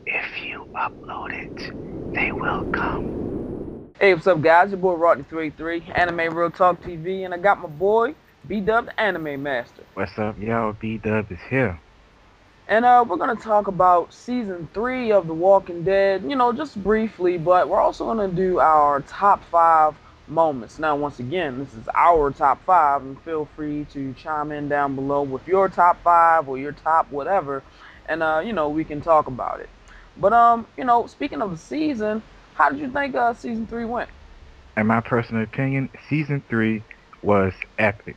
If you upload it, they will come. Hey, what's up, guys? Your boy Rodney383, Anime Real Talk TV, and I got my boy BDUB, the Anime Master. What's up, yo? BDUB is here. And we're gonna talk about season 3 of The Walking Dead. Just briefly, but we're also gonna do our top 5 moments. Now, once again, this is our top 5, and feel free to chime in down below with your top 5 or your top whatever, and we can talk about it. But speaking of the season, how did you think season 3 went? In my personal opinion, season 3 was epic.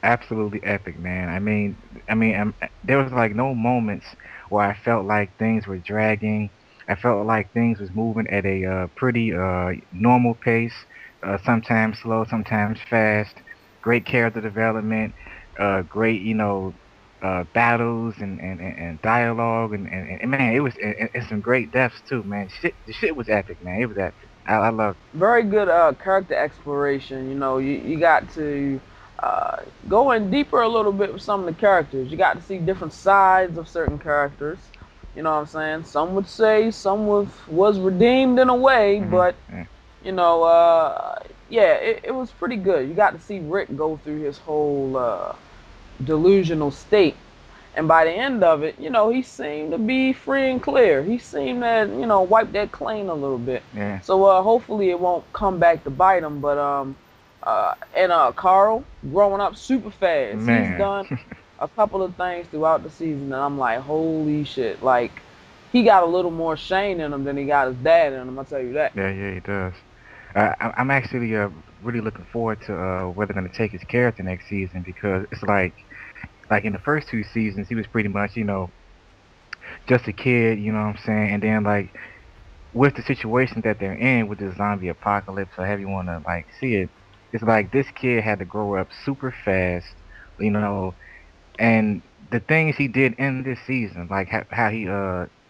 Absolutely epic, man. There was like no moments where I felt like things were dragging. I felt like things was moving at a pretty normal pace. Sometimes slow, sometimes fast. Great character development. Great, battles and dialogue and man, it's some great deaths too, man. The shit was epic, man. It was epic. I loved Very good character exploration. You got to uh, go in deeper a little bit with some of the characters. You got to see different sides of certain characters. You know what I'm saying? Some would say some was redeemed in a way, it. but Yeah. you know, uh, yeah, it was pretty good. You got to see Rick go through his whole delusional state. And by the end of it, he seemed to be free and clear. He seemed to, wipe that clean a little bit. Yeah. So hopefully it won't come back to bite him. But and Carl growing up super fast. He's Man. done a couple of things throughout the season, and I'm like, holy shit! Like he got a little more Shane in him than he got his dad in him. I'll tell you that. Yeah, yeah, he does. I'm actually really looking forward to where they're gonna take his character next season because it's like in the first two seasons he was pretty much just a kid, you know what I'm saying, and then like with the situation that they're in with the zombie apocalypse or however you want to like see it, it's like this kid had to grow up super fast, you know, and the things he did in this season, like how he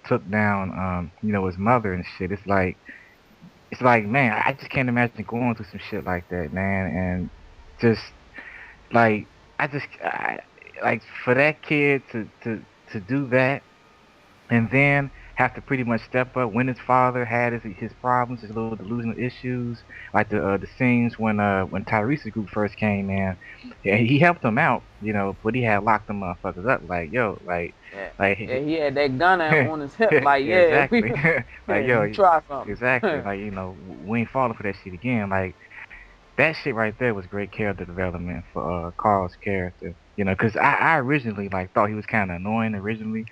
took down his mother and shit. It's like, man, I just can't imagine going through some shit like that, man. And just like like for that kid to do that and then have to pretty much step up when his father had his problems, his little delusional issues, like the scenes when Tyrese's group first came in. Yeah, he helped them out, but he had locked them motherfuckers up. Like yo, Yeah, yeah, like he had that gun on his hip. Like, yeah, exactly. Like yeah, you yo, try something. exactly. Like we ain't falling for that shit again. Like that shit right there was great character development for Carl's character. Because I originally like thought he was kind of annoying originally,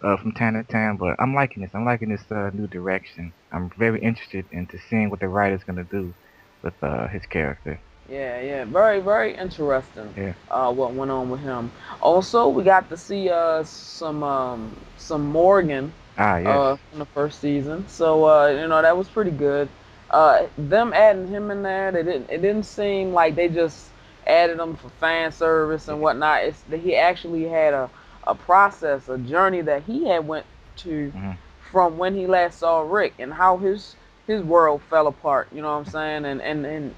from time to time, but I'm liking this. I'm liking this new direction. I'm very interested into seeing what the writer's gonna do with his character. Yeah, yeah, very, very interesting. Yeah. What went on with him? Also, we got to see some Morgan Ah, yes. in the first season, so that was pretty good. Them adding him in there, it didn't seem like they just added him for fan service and Yeah. whatnot. It's that he actually had a process, a journey that he had went to Hmm. from when he last saw Rick and how his world fell apart. You know what I'm saying?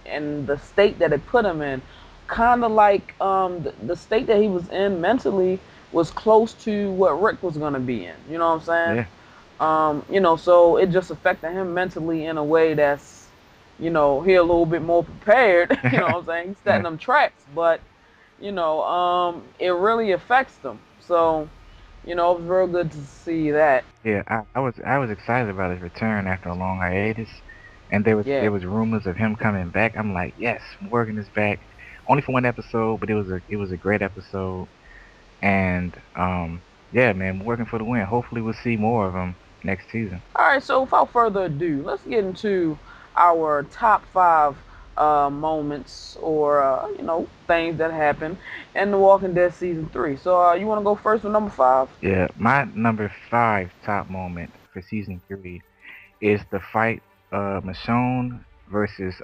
And the state that it put him in, kind of like the state that he was in mentally was close to what Rick was gonna be in. You know what I'm saying? Yeah. So it just affected him mentally in a way that's, he a little bit more prepared. You know what I'm saying? He's setting Yeah. them traps, but it really affects them. So, it was real good to see that. Yeah. I was excited about his return after a long hiatus, and there was Yeah, there was rumors of him coming back. I'm like, yes, Morgan is back. Only for one episode, but it was a great episode. And yeah, man, working for the win. Hopefully, we'll see more of them next season. all right, so without further ado, let's get into our top 5 moments or things that happened in The Walking Dead season 3. So you want to go first with number 5? Yeah, my number 5 top moment for season 3 is the fight Michonne versus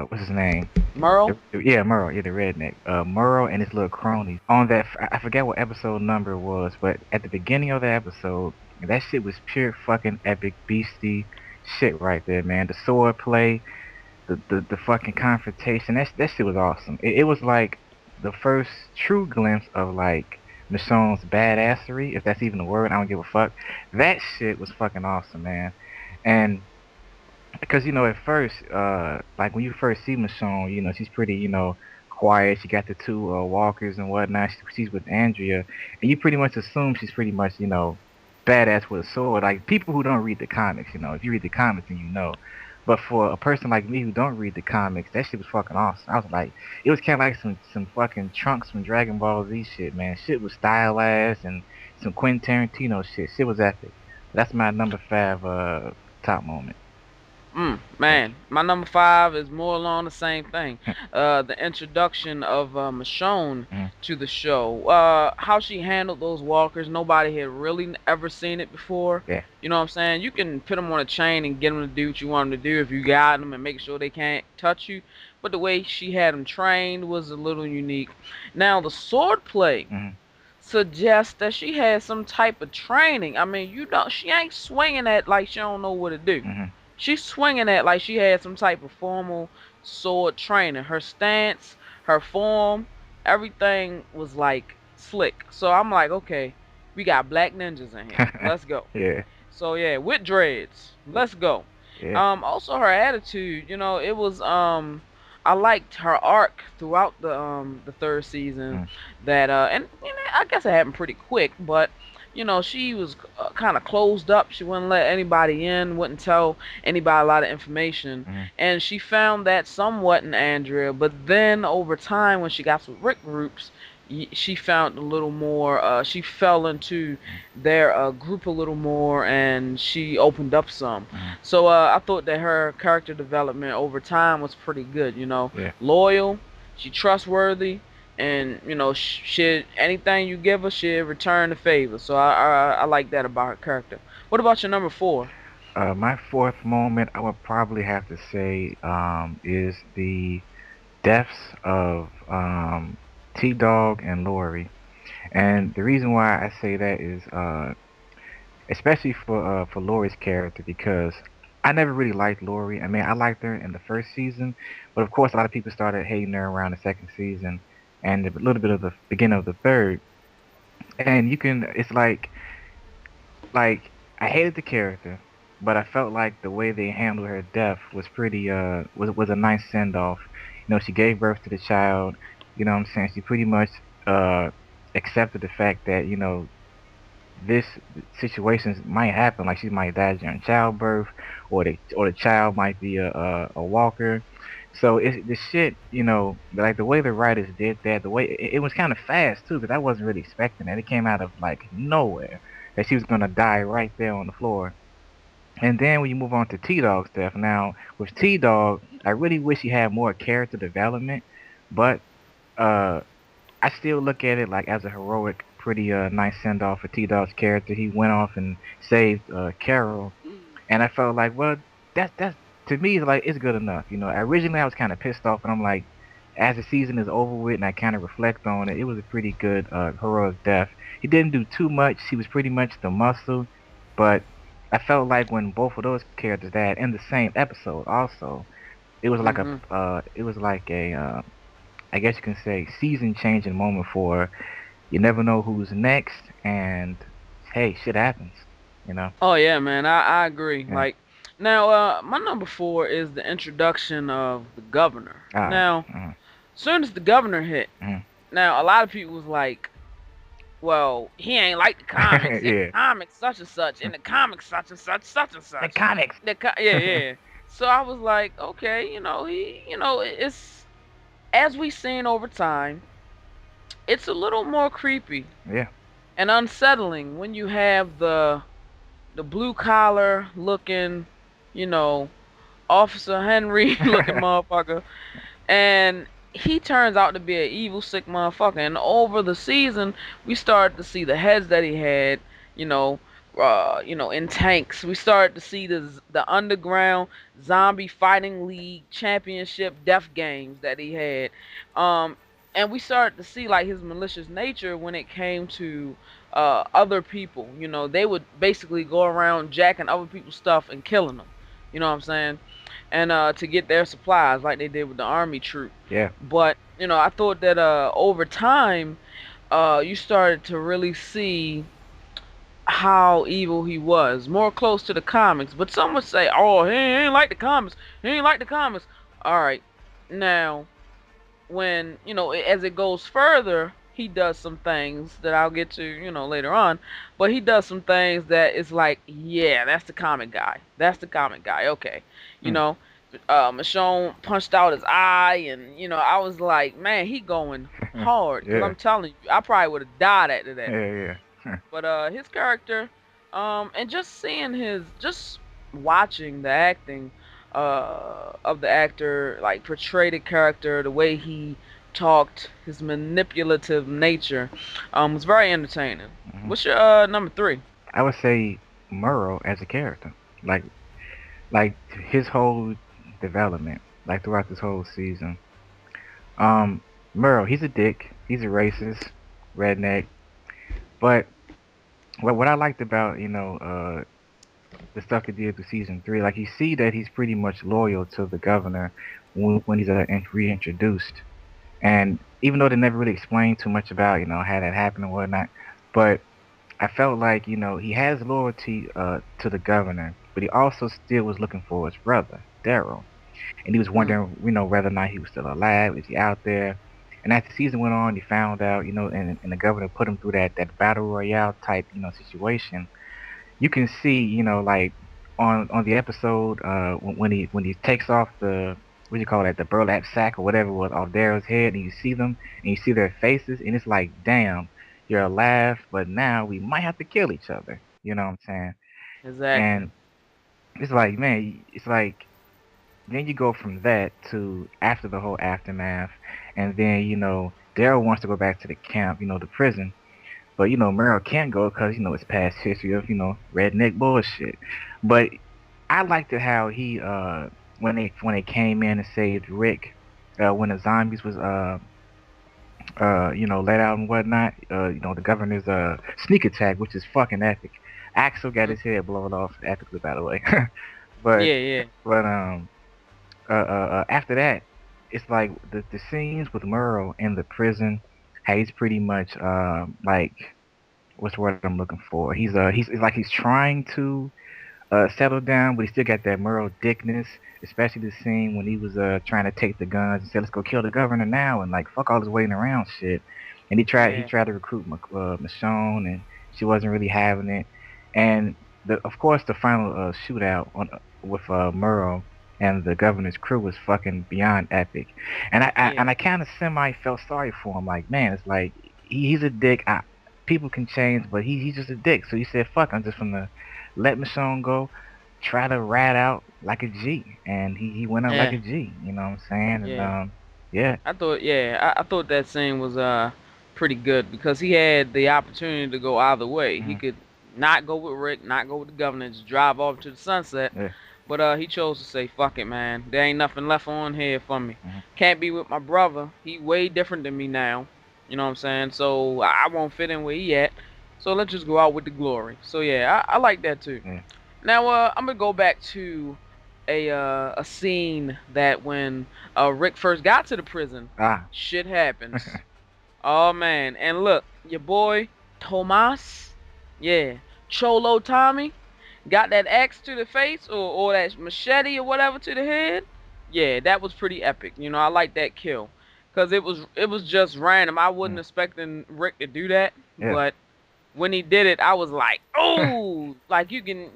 what's his name? Merle? Yeah, Merle, yeah, the redneck. Merle and his little cronies. On that, I forget what episode number it was, but at the beginning of the episode, that shit was pure fucking epic beastie shit right there, man. The sword play, the fucking confrontation. That shit was awesome. It was like the first true glimpse of like Michonne's badassery, if that's even a word. I don't give a fuck. That shit was fucking awesome, man. And because at first, like when you first see Michonne, she's pretty, quiet. She got the two walkers and whatnot. She's with Andrea, and you pretty much assume she's pretty much, badass with a sword. Like people who don't read the comics, if you read the comics, then you know. But for a person like me who don't read the comics, that shit was fucking awesome. I was like, it was kind of like some fucking Trunks from Dragon Ball Z shit, man. Shit was stylized and some Quentin Tarantino shit. Shit was epic. That's my number five top moment. Yeah. Man, my number five is more along the same thing. The introduction of Michonne Mhm. to the show. How she handled those walkers. Nobody had really ever seen it before. Yeah. You know what I'm saying? You can put them on a chain and get them to do what you want them to do if you got them and make sure they can't touch you. But the way she had them trained was a little unique. Now, the sword play Mhm. suggests that she has some type of training. I mean, she ain't swinging at like she don't know what to do. Mhm. She's swinging at like she had some type of formal sword training. Her stance, her form, everything was like slick. So I'm like, okay, we got black ninjas in here. Let's go. Yeah. So yeah, with dreads. Let's go. Yeah. Also her attitude, it was I liked her arc throughout the third season Mm. that and I guess it happened pretty quick, but she was kind of closed up. She wouldn't let anybody in, wouldn't tell anybody a lot of information, Mhm. and she found that somewhat in Andrea, but then over time when she got some Rick groups, she found a little more she fell into their group a little more and she opened up some. Mhm. So I thought that her character development over time was pretty good, Yeah. loyal, she trustworthy, and she anything you give her, she return the favor. So I like that about her character. What about your number four? My fourth moment, I would probably have to say, is the deaths of T Dog and Lori. And the reason why I say that is, especially for Lori's character, because I never really liked Lori. I mean, I liked her in the first season, but of course, a lot of people started hating her around the second season and a little bit of the beginning of the third. And it's like I hated the character, but I felt like the way they handled her death was pretty was a nice send off. She gave birth to the child. You know what I'm saying? She pretty much uh accepted the fact that this situations might happen. Like she might die during childbirth, or the child might be a walker. So it's the shit, like the way the writers did that, the way it was kind of fast too, because I wasn't really expecting that. It came out of like nowhere that she was gonna die right there on the floor. And then when you move on to T Dog stuff, now with T Dog, I really wish he had more character development, but uh I still look at it like as a heroic, pretty nice send off for T Dog's character. He went off and saved Carol, and I felt like, well, that's to me like it's good enough. Originally I was kind of pissed off, and I'm like, as the season is over with, and I kind of reflect on it, it was a pretty good heroic death. He didn't do too much. He was pretty much the muscle, but I felt like when both of those characters died in the same episode, also, it was like Hmm. a I guess you can say season changing moment for you never know who's next, and hey, shit happens, you know. Oh yeah, man, I agree. Yeah. Like now, my number four is the introduction of the governor. All right. Now, soon as the governor hit, Mhm. now a lot of people was like, well, he ain't like the comics. In the Yeah. comics, such and such. In the comics, such and such, such and The such. comics. Yeah, yeah. So I was like, okay, it's as we seen over time, it's a little more creepy Yeah. and unsettling when you have the blue collar looking, you know, Officer Henry looking motherfucker, and he turns out to be an evil sick motherfucker. And over the season, we started to see the heads that he had, you know, in tanks. We started to see the underground zombie fighting league championship death games that he had, um, and we started to see like his malicious nature when it came to other people. They would basically go around jacking other people's stuff and killing them. You know what I'm saying? And to get their supplies like they did with the army troop. Yeah. But I thought that over time, you started to really see how evil he was, more close to the comics. But some would say, "Oh, he ain't like the comics. He ain't like the comics." All right, now when as it goes further, he does some things that I'll get to later on. But he does some things that is like, yeah, that's the comic guy. That's the comic guy. Okay, you Mm. know. Michonne punched out his eye, and I was like, man, he going hard. Cause Yeah, I'm telling you, I probably would have died after that. yeah, yeah. But his character, and just seeing just watching the acting of the actor, like portray the character, the way he talked, his manipulative nature, was very entertaining. Hmm. What's your number three? I would say Murrow as a character, like like his whole development, like throughout this whole season. Um, Murrow, he's a dick. He's a racist, redneck. But what I liked about the stuff they did with season three, like you see that he's pretty much loyal to the governor when he's reintroduced. And even though they never really explained too much about how that happened and whatnot, but I felt like he has loyalty to the governor, but he also still was looking for his brother Daryl, and he was Mm, wondering whether or not he was still alive, is he out there? And as the season went on, he found out, and the governor put him through that battle royale type situation. You can see, like on the episode when he takes off the what do you call that, the burlap sack or whatever was off Daryl's head, and you see them and you see their faces, and it's like, damn, you're alive, but now we might have to kill each other. You know what I'm saying? exactly. And it's like, man, it's like then you go from that to after the whole aftermath, and then Daryl wants to go back to the camp, the prison, but Meryl can't go because it's past history of redneck bullshit. But I liked it how he when they came in and saved Rick when the zombies was let out and whatnot. The governor's sneak attack, which is fucking epic. Axel got Mm, his head blown off epically, by the way. but yeah, yeah, but after that, it's like the scenes with Merle in the prison. How he's pretty much like what's the word I'm looking for? He's it's like he's trying to settle down, but he still got that Merle dickness. Especially the scene when he was trying to take the guns and said, "Let's go kill the governor now," and like fuck all this waiting around shit. And he yeah, tried to recruit Michonne, and she wasn't really having it. And of course the final shootout on with Merle and the governor's crew was fucking beyond epic. And yeah, I kind of semi felt sorry for him. Like, man, it's like he's a dick. People can change, but he's just a dick. So he said, "Fuck, I'm just gonna let Michonne go, try to rat out like a G," and he went out like yeah, a G. You know what I'm saying? And yeah. yeah. I thought that scene was pretty good because he had the opportunity to go either way. He Hmm. could not go with Rick, not go with the governor, just drive off to the sunset. Yeah. But he chose to say, "Fuck it, man. There ain't nothing left on here for me. Hmm. Can't be with my brother. He way different than me now. You know what I'm saying? So I won't fit in where he at. So let's just go out with the glory." So yeah, I like that too. Yeah. Now I'm gonna go back to a scene that when Rick first got to the prison, Ah. shit happens. Oh man, and look, your boy Tomas, yeah, Cholo Tommy, got that axe to the face or that machete or whatever to the head. Yeah, that was pretty epic. I like that kill, cause it was just random. I wasn't Mm. expecting Rick to do that, Yeah. but when he did it, I was like, oh, like that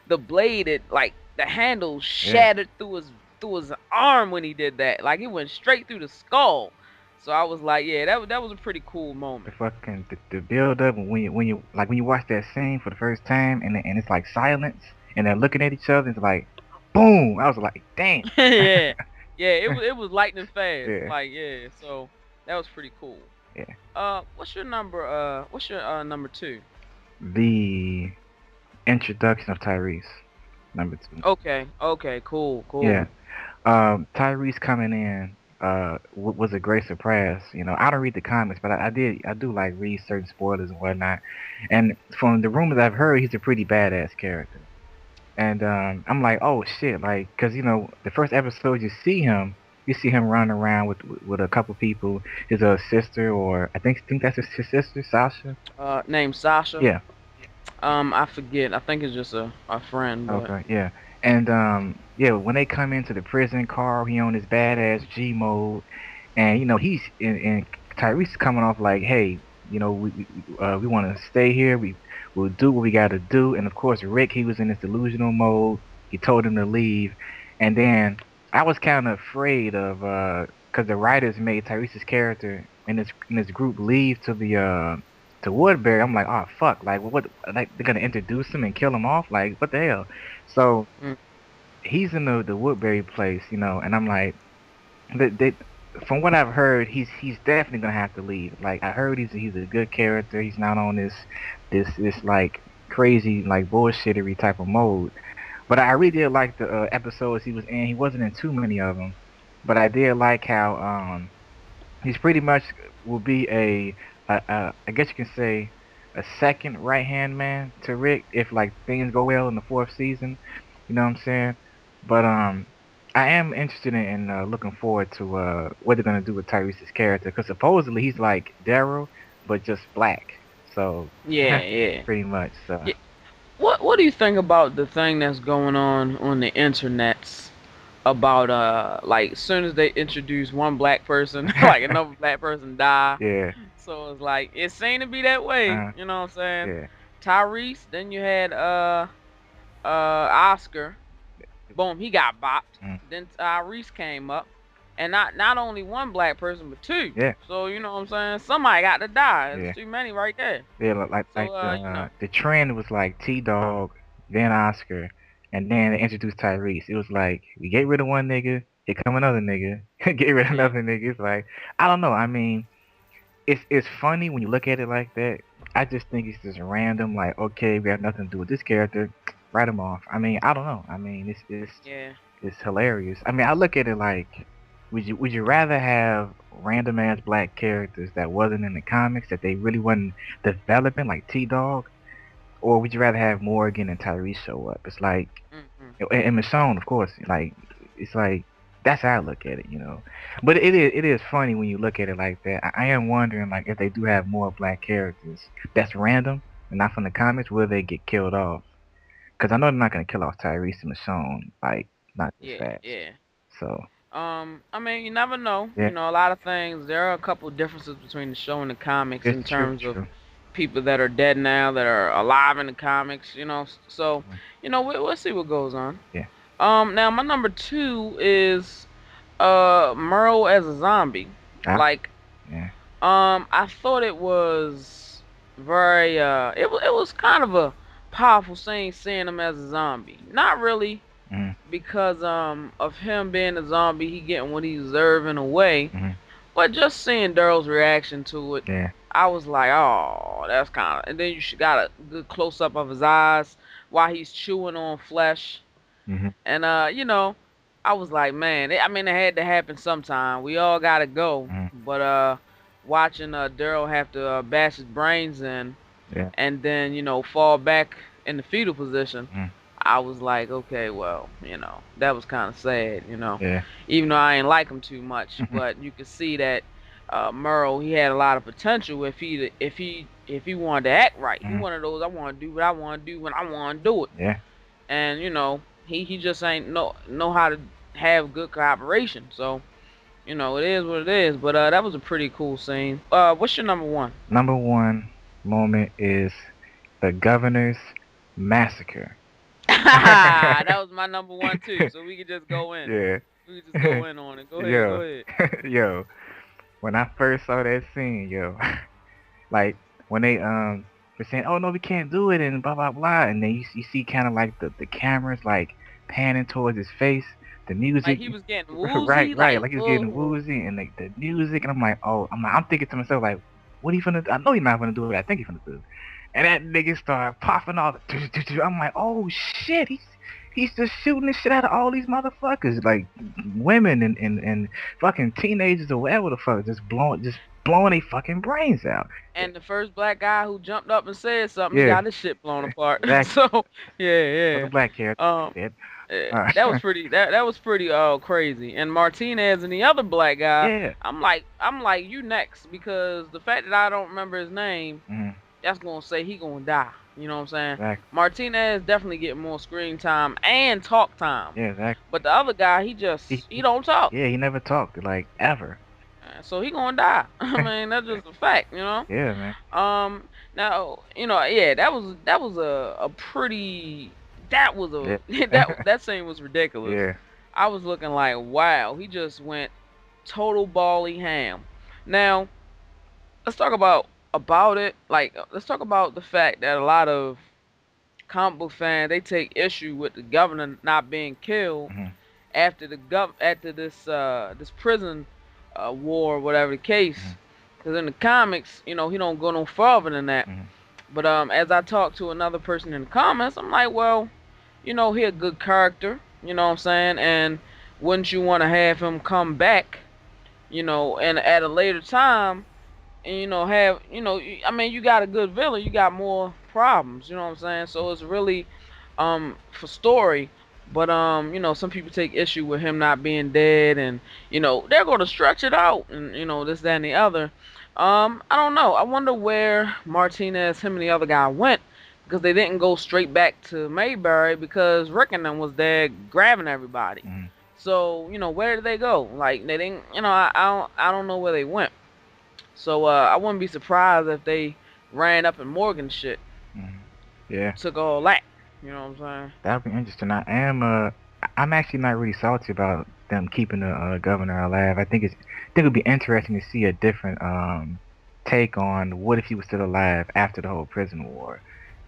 the blade, it like the handle Yeah. shattered through his arm when he did that. Like it went straight through the skull. So I was like, yeah, that was a pretty cool The moment. fucking the build up when you watch that scene for the first time and it's like silence and they're looking at each other, it's like boom. I was like, damn. Yeah, yeah, it was lightning fast. Yeah. Like yeah, so that was pretty cool. Yeah. What's your number? What's your number two? The introduction of Tyrese, number two. Okay, okay, cool, Yeah. cool. Tyrese coming in was a great surprise. I don't read the comics, but I do like read certain spoilers and whatnot. And from the rumors I've heard, he's a pretty badass character. And I'm like, oh shit, like, cause the first episode you see him. You see him running around with a couple people, his sister, or I think that's his sister, Sasha. Named Sasha. Yeah. I forget. I think it's just a friend, but Okay. Yeah. And yeah, when they come into the prison car, he on his badass G mode, and he's and Tyrese coming off like, hey, we want to stay here. We'll do what we got to do. And of course, Rick, he was in his delusional mode. He told him to leave, and then I was kind of afraid of because the writers made Tyrese's character in this group leave to Woodbury. I'm like, oh fuck, like what? Like they're gonna introduce him and kill him off? Like what the hell? So mm, he's in the Woodbury place, and I'm like, they, from what I've heard, he's definitely gonna have to leave. Like I heard he's a good character. He's not on this like crazy like bullshittery type of mode. But I really did like the episodes he was in. He wasn't in too many of them, but I did like how he's pretty much will be I guess you can say a second right hand man to Rick if like things go well in the fourth season. You know what I'm saying? But I am interested in looking forward to what they're gonna do with Tyrese's character because supposedly he's like Daryl but just black. So yeah, yeah. pretty much. So Yeah. What do you think about the thing that's going on the internets about like as soon as they introduce one black person, like another black person die. yeah, So it's like it seemed to be that way, uh, you know what I'm saying? yeah, Tyrese, then you had Oscar. Boom, he got bopped. mm, Then Tyrese came up. And not only one black person but two. yeah, So you know what I'm saying? Somebody got to die. There's yeah. too many right there. Yeah, like So the trend was like T Dog, then Oscar, and then they introduced Tyrese. It was like we get rid of one nigga, here come another nigga, get rid of yeah. another nigga. It's like I don't know. I mean, it's funny when you look at it like that. I just think it's just random. Like okay, we have nothing to do with this character, write him off. I mean, I don't know. I mean, Yeah. it's hilarious. I mean, I look at it like, would you rather have random ass black characters that wasn't in the comics that they really wasn't developing like T Dog, or would you rather have Morgan and Tyrese show up? It's like, Mm-hmm. and Michonne, of course. Like, it's like that's how I look at it. But it is funny when you look at it like that. I am wondering like if they do have more black characters that's random and not from the comics, will they get killed off? Because I know they're not gonna kill off Tyrese and Michonne like not this Yeah, fast. yeah. So I mean, you never know. yeah, A lot of things. There are a couple of differences between the show and the comics it's in true, terms of true. people that are dead now that are alive in the comics. So Mhm. we'll see what goes on. Yeah. Now my number two is Merle as a zombie. Ah, Like, yeah. I thought it was very it was kind of a powerful scene seeing him as a zombie. Not really Mhm. because of him being a zombie, he getting what he deserved in a way. Mhm. But just seeing Daryl's reaction to it, Yeah. I was like, oh, that's kind of. And then got a good close up of his eyes while he's chewing on flesh, Mhm. and I was like, man, I mean, it had to happen sometime. We all gotta go, Mhm. but watching Daryl have to bash his brains in, Yeah. and then fall back in the fetal position. Mhm. I was like, okay, well, that was kind of sad, Yeah. even though I ain't like him too much, Mhm. but you could see that Merle, he had a lot of potential if he wanted to act right. He Mhm. one of those I want to do what I want to do when I want to do it, Yeah. and he just ain't know how to have good cooperation. So it is what it is. But that was a pretty cool scene. What's your number one? Number one moment is the governor's massacre. That was my number one too. So we could just go in. Yeah. We could just go in on it. Go ahead. Go Yo. ahead. Yo. When I first saw that scene, yo, like when they were saying, "Oh no, we can't do it," and blah blah blah, and then you see kind of like the cameras like panning towards his face, the Like music, he was getting right, woozy. right, Like like he was getting whoa. woozy, and like the music, and I'm like, oh, I'm thinking to myself like, what he finna do? I know he's not gonna do what I think he's gonna do, and that nigga started popping all the. I'm like, oh shit, he's just shooting the shit out of all these motherfuckers, like women and fucking teenagers or whatever the fuck, just blowing, just blowing their fucking brains out. And the first black guy who jumped up and said something, he Yeah, got his shit blown apart. exactly. So So the yeah, black character yeah. dead. That was pretty. That was pretty crazy. And Martinez and the other black guy, Yeah. I'm like you next because the fact that I don't remember his name, Mm-hmm. that's gonna say he gonna die. You know what I'm saying? Exactly. Martinez definitely getting more screen time and talk time, Yeah, exactly. but the other guy, he don't talk. Yeah, he never talked like ever. So he gonna die. I mean, that's just a fact, you know. Yeah, man. Now, yeah, that was a pretty that was a Yeah. that scene was ridiculous. Yeah. I was looking like, wow, he just went total bally ham. Now, let's talk about it. Like, let's talk about the fact that a lot of comic book fans they take issue with the governor not being killed Mm-hmm. after this prison war, whatever the case. Mm-hmm. Because in the comics, he don't go no further than that. Mm-hmm. But as I talked to another person in the comments, I'm like, well, he a good character. You know what I'm saying? And wouldn't you want to have him come back? And at a later time, and have I mean, you got a good villain, you got more problems. You know what I'm saying? So it's really for story. But some people take issue with him not being dead, and they're gonna stretch it out, and this, that, and the other. I don't know. I wonder where Martinez, him, and the other guy went because they didn't go straight back to Mayberry because Rick and them was there grabbing everybody. Mm-hmm. So where did they go? Like they didn't. I don't know where they went. So I wouldn't be surprised if they ran up in Morgan shit, Mm-hmm. Yeah. took all that. You know what I'm saying? That'd be interesting. I'm actually not really salty about them keeping the governor alive. I think it'd be interesting to see a different take on what if he was still alive after the whole prison war.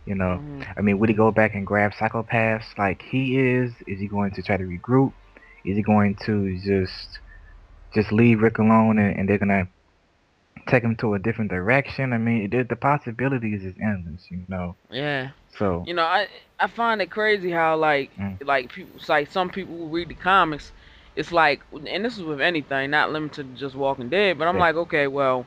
You know, Hmm. I mean, would he go back and grab psychopaths like he is? Is he going to try to regroup? Is he going to just leave Rick alone and they're gonna take him to a different direction? I mean, the possibilities is endless. You know, Yeah. so. I find it crazy how Mm, like people, like some people who read the comics, it's like, and this is with anything, not limited to just Walking Dead. But I'm yeah. like, okay, well,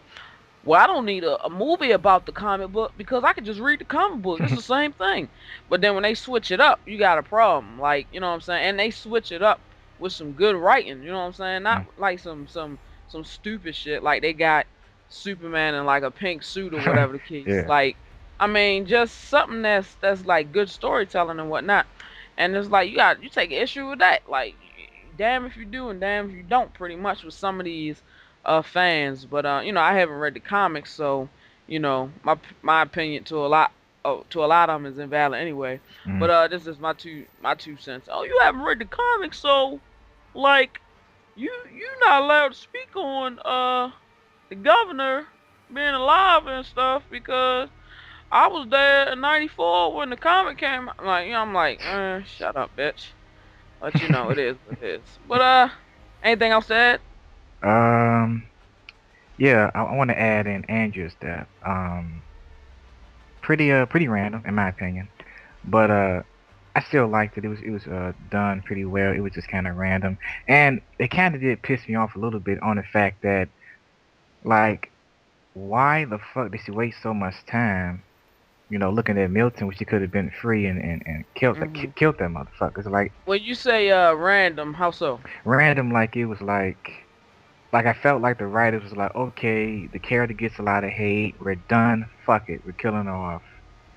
I don't need a movie about the comic book because I could just read the comic book. It's the same thing. But then when they switch it up, you got a problem. Like, you know what I'm saying? And they switch it up with some good writing. You know what I'm saying? Not Mm. like some stupid shit. Like they got Superman in like a pink suit or whatever the case. Yeah. Like, I mean, just something that's like good storytelling and whatnot. And it's like you take issue with that. Like, damn if you do and damn if you don't. Pretty much with some of these fans. But I haven't read the comics, so my opinion to a lot of them is invalid anyway. Mm. But this is my two cents. Oh, you haven't read the comics, so like you not allowed to speak on the governor being alive and stuff because I was there in '94 when the comic came. I'm like, shut up, bitch. But it is what it is. But anything else to add? Um. Yeah, I want to add in Andrew's death. Pretty random in my opinion, but I still liked it. It was done pretty well. It was just kind of random, and it kind of did piss me off a little bit on the fact that like, why the fuck did she waste so much time? Looking at Milton when she could have been free and killed Hmm. killed that motherfucker. It's like When you say random, how so? random, like it was like I felt like the writers was like, okay, the character gets a lot of hate. We're done. Fuck it. We're killing her off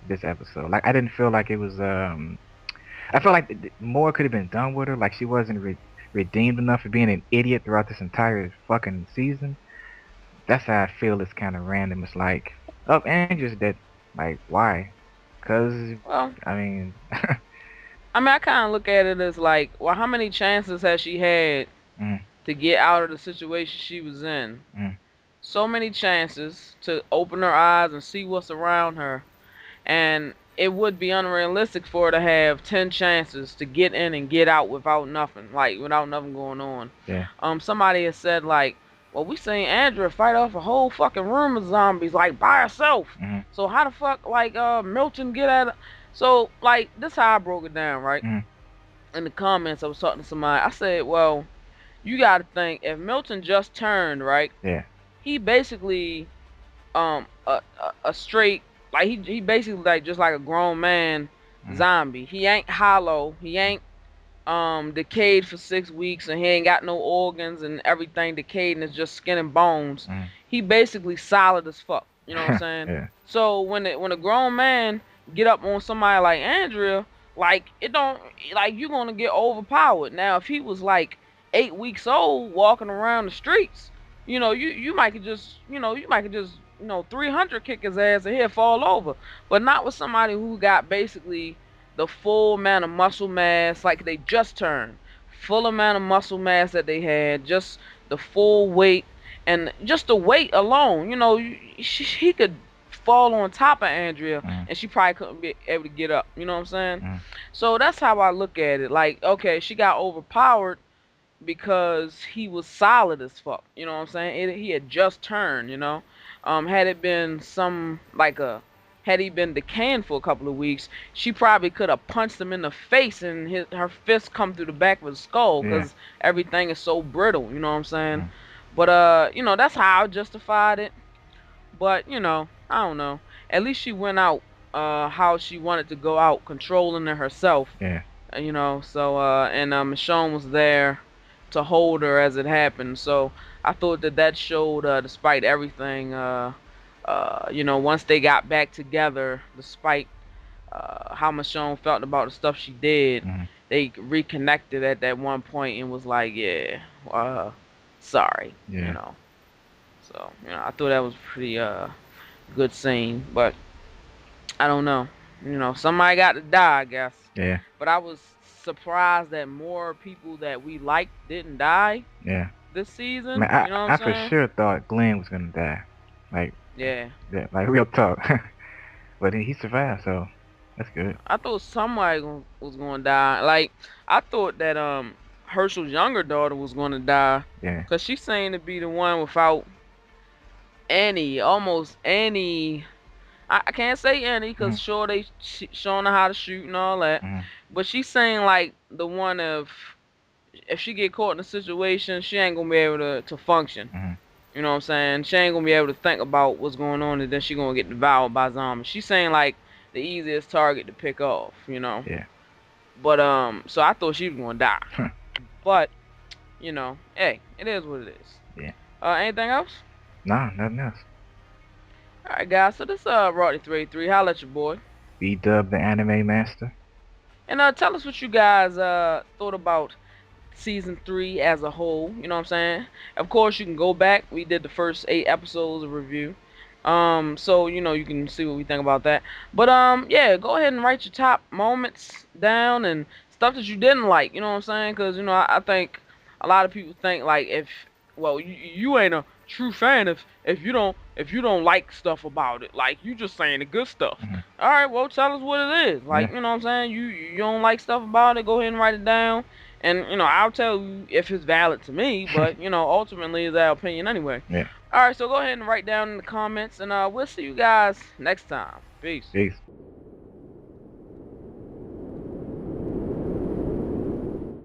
this episode. Like I didn't feel like it was. I felt like more could have been done with her. Like she wasn't redeemed enough for being an idiot throughout this entire fucking season. That's how I feel. It's kind of random. It's like, oh, and just that. Like why? Cause Well, I mean, I mean, I kind of look at it as like, well, how many chances has she had mm, to get out of the situation she was in? mm, So many chances to open her eyes and see what's around her, and it would be unrealistic for her to have 10 chances to get in and get out without nothing, like without nothing going on. yeah. Somebody has said like, well, we seen Andrea fight off a whole fucking room of zombies like by herself. Mm, So how the fuck like Milton get at her? So like this how I broke it down, right? mm, In the comments I was talking to somebody. I said, well, you gotta think if Milton just turned, right? yeah. he basically a straight, like he basically like just like a grown man zombie. He ain't hollow. He ain't decayed for 6 weeks and he ain't got no organs and everything decayed and it's just skin and bones. He basically solid as fuck. You know what I'm saying? Yeah. So when a grown man get up on somebody like Andrea, like it don't, like you gonna get overpowered. Now if he was like 8 weeks old walking around the streets, you might could just you might could just 300 kick his ass and he'll fall over. But not with somebody who got basically the full amount of muscle mass, like they just turned, full amount of muscle mass that they had, just the full weight, and just the weight alone, he could fall on top of Andrea and she probably couldn't be able to get up. You know what I'm saying? So that's how I look at it. Like, okay, she got overpowered because he was solid as fuck. You know what I'm saying? He had just turned. Had it been had he been decaying for a couple of weeks, she probably could have punched him in the face and her fist come through the back of his skull because everything is so brittle. You know what I'm saying? But that's how I justified it. But I don't know. At least she went out how she wanted to go out, controlling it herself. Yeah. So and Michonne was there to hold her as it happened. So I thought that showed, despite everything, once they got back together, despite how Michonne felt about the stuff she did, they reconnected at that one point and was like, yeah, sorry. Yeah. So I thought that was pretty good scene, but I don't know. Somebody got to die, I guess. Yeah. But I was surprised that more people that we liked didn't die. Yeah. This season. Man, You know what I'm I saying? for sure thought Glenn was gonna die. Like. Yeah. Yeah. Like real talk. But he survived, so that's good. I thought somebody was gonna die. Like I thought that Herschel's younger daughter was gonna die. Yeah. Cause she seemed to be the one without almost any. I can't say any because sure they showing her how to shoot and all that, but she's saying like the one if she get caught in a situation, she ain't gonna be able to function. You know what I'm saying? She ain't gonna be able to think about what's going on, and then she gonna get devoured by zombies. She's saying like the easiest target to pick off. Yeah. But so I thought she was gonna die. But hey, it is what it is. Yeah. Anything else? Nah, nothing else. Alright guys, so this Rodney383, holla at your boy. BDUB the anime master. And tell us what you guys thought about season 3 as a whole. You know what I'm saying? Of course you can go back. We did the first 8 episodes of review. So you can see what we think about that. But yeah, go ahead and write your top moments down and stuff that you didn't like. You know what I'm saying? Because I think a lot of people think like you ain't a true fan if you don't like stuff about it. Like you just saying the good stuff. All right, well tell us what it is. Like you know what I'm saying? You don't like stuff about it. Go ahead and write it down. And I'll tell you if it's valid to me. But ultimately it's our opinion anyway. Yeah. All right, so go ahead and write down in the comments, and we'll see you guys next time. Peace. Peace.